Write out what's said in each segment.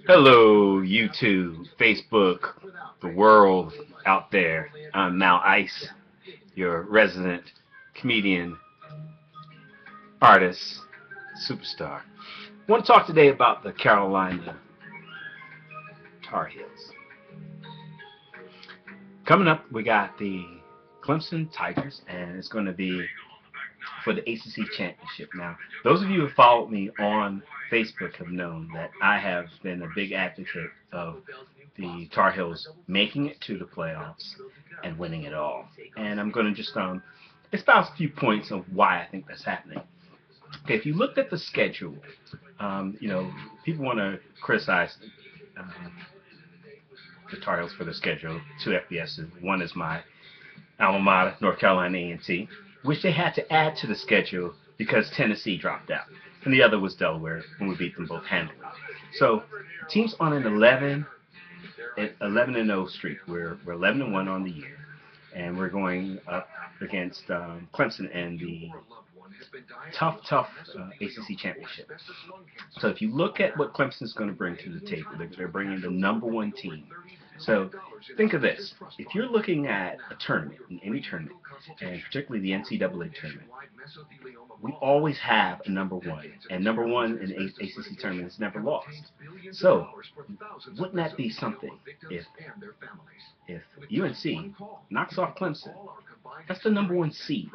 Hello, YouTube, Facebook, the world out there. I'm Mal Ice, your resident comedian, artist, superstar. I want to talk today about the Carolina Tar Heels. Coming up, we got the Clemson Tigers, and it's going to be for the ACC championship. Now, those of you who have followed me on Facebook have known that I have been a big advocate of the Tar Heels making it to the playoffs and winning it all. And I'm going to just espouse a few points of why I think that's happening. Okay, if you looked at the schedule, people want to criticize the Tar Heels for their schedule. Two FBSs. One is my alma mater, North Carolina A&T, which they had to add to the schedule because Tennessee dropped out. And the other was Delaware, when we beat them both handily. So, teams on an 11-0 streak. We're 11-1 on the year. And we're going up against Clemson and the tough ACC championship. So if you look at what Clemson's going to bring to the table, they're bringing the #1 team. So think of this. If you're looking at a tournament, in any tournament, and particularly the NCAA tournament, we always have a #1. And #1 in the ACC tournament is never lost. So wouldn't that be something if UNC knocks off Clemson? That's the #1 seed.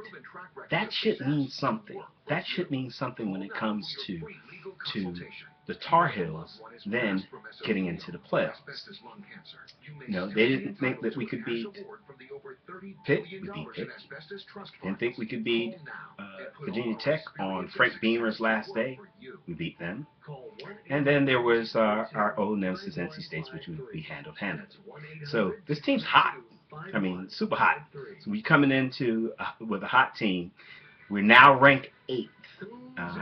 That should mean something. That should mean something when it comes to the Tar Heels then getting into the playoffs. They didn't think that we could beat Pitt. We beat Pitt. Didn't think we could beat Virginia Tech on Frank Beamer's last day. We beat them. And then there was our old nemesis, NC State, which we handled. So this team's hot. I mean, super hot. So we're coming into with a hot team. We're now ranked 8th.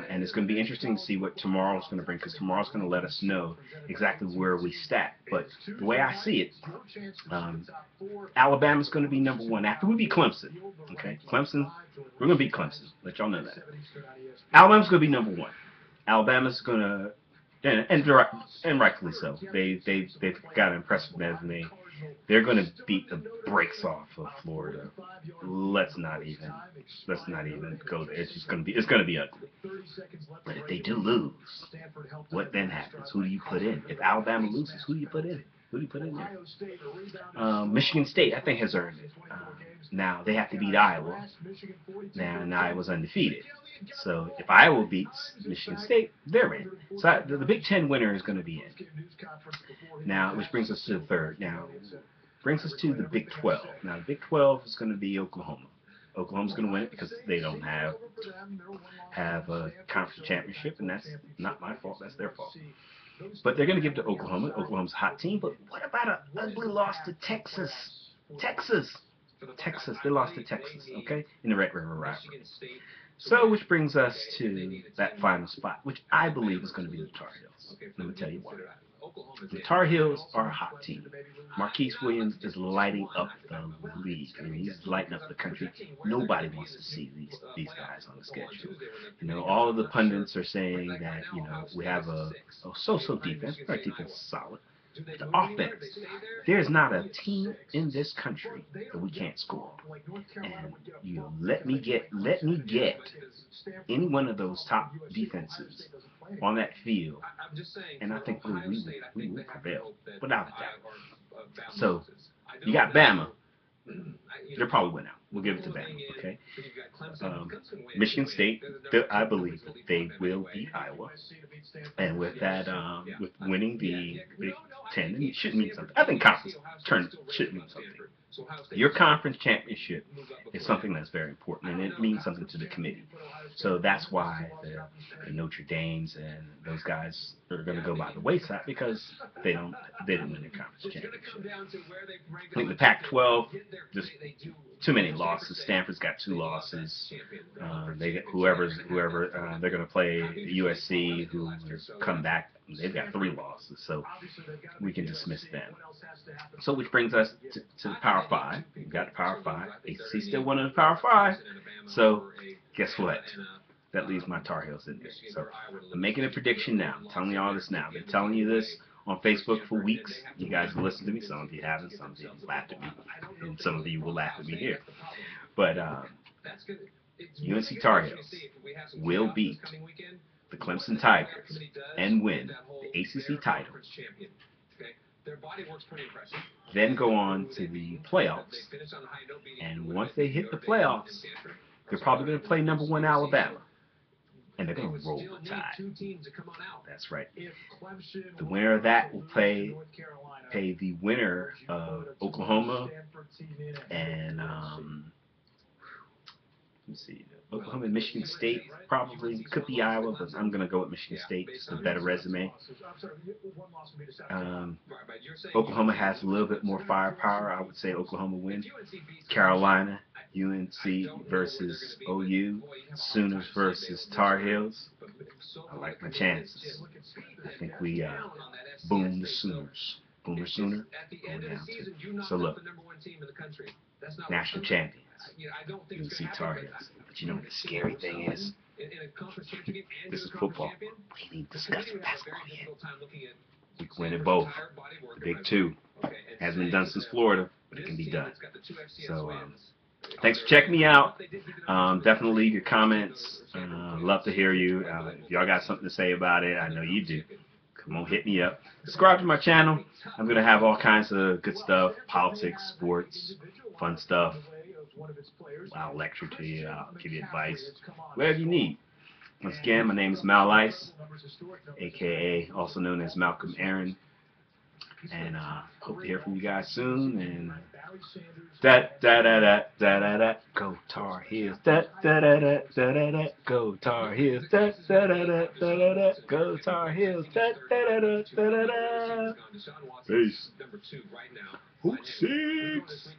And it's going to be interesting to see what tomorrow's going to bring, because tomorrow's going to let us know exactly where we stack. But the way I see it, Alabama's going to be #1 after we beat Clemson. Okay, Clemson, we're going to beat Clemson. Let y'all know that. Alabama's going to be #1. Alabama's going to, and rightfully so. They've got an impressive resume. They're going to beat the brakes off of Florida. Let's not even go there. It's going to be ugly. But if they do lose, what then happens? Who do you put in? If Alabama loses, who do you put in? Who do you put in there? Michigan State, I think, has earned it. Now they have to beat Iowa. And Iowa's undefeated. So if Iowa beats Michigan State, they're in. So the Big Ten winner is going to be in. Now, which brings us to the third. Now, brings us to the Big 12. Now, the Big 12 is going to be Oklahoma. Oklahoma's going to win it because they don't have a conference championship, and that's not my fault. That's their fault. But they're going to give it to Oklahoma. Oklahoma's a hot team. But what about an ugly loss to Texas? Texas, they lost to Texas, okay, in the Red River rivalry. So, which brings us to that final spot, which I believe is going to be the Tar Heels. Let me tell you why. The Tar Heels are a hot team. Marquise Williams is lighting up the league. I mean, he's lighting up the country. Nobody wants to see these guys on the schedule. All of the pundits are saying that, we have a so-so defense. Our defense is solid. The offense, there's not a team in this country that we can't score. And let me get any one of those top defenses on that field, and I think we will prevail without a doubt. So you got Bama. They'll probably win out. We'll give it to Bama, okay? Michigan State, I believe they will beat Iowa. And with that, with winning the Big Ten, it should mean something. I think conference tournament should mean something. Your conference championship is something that's very important, and it means something to the committee. So that's why the Notre Dames and those guys are going to go by the wayside, because they didn't win their conference championship. I think the Pac-12, just too many losses. Stanford's got 2 losses. They get whoever they're going to play USC, who has come back. They've got 3 losses, so we can dismiss them. So which brings us to the Power 5. We've got the Power 5. ACC still one of the Power 5. So guess what? that leaves my Tar Heels in there. So I'm making a prediction now. I'm telling you all this now. I've been telling you this on Facebook for weeks. You guys have listened to me. Some of you haven't. Some of you laughed at me. And some of you will laugh at me here. But UNC Tar Heels will beat the Clemson Tigers and win the ACC title. Then go on to the playoffs. And once they hit the playoffs, they're probably going to play number 1 Alabama. And they're going to roll the Tide. That's right. The winner of that will pay the winner of Oklahoma and let's see, Oklahoma and Michigan State, probably. Could be Iowa, but I'm going to go with Michigan State. Just a better resume. Oklahoma has a little bit more firepower. I would say Oklahoma wins. Carolina, UNC versus OU. Sooners versus Tar Heels. I like my chances. I think we boom the Sooners. Boomer Sooner going down too. So look, national champions. UNC Tar Heels. But you know what the scary thing is? This is football. We ain't discussing basketball yet. We can win it both. The big two. Hasn't been done since Florida, but it can be done. So thanks for checking me out. Definitely leave your comments. Love to hear you. If y'all got something to say about it, I know you do. Come on, hit me up. Subscribe to my channel. I'm going to have all kinds of good stuff. Politics, sports, fun stuff. I'll lecture to you. I'll give you advice. Whatever you need. Once again, my name is Mal Ice, a.k.a. also known as Malcolm Aaron. And hope to hear from you guys soon. And go Tar Heels. Go Tar Heels. Go Tar Heels. Peace. Hook 6.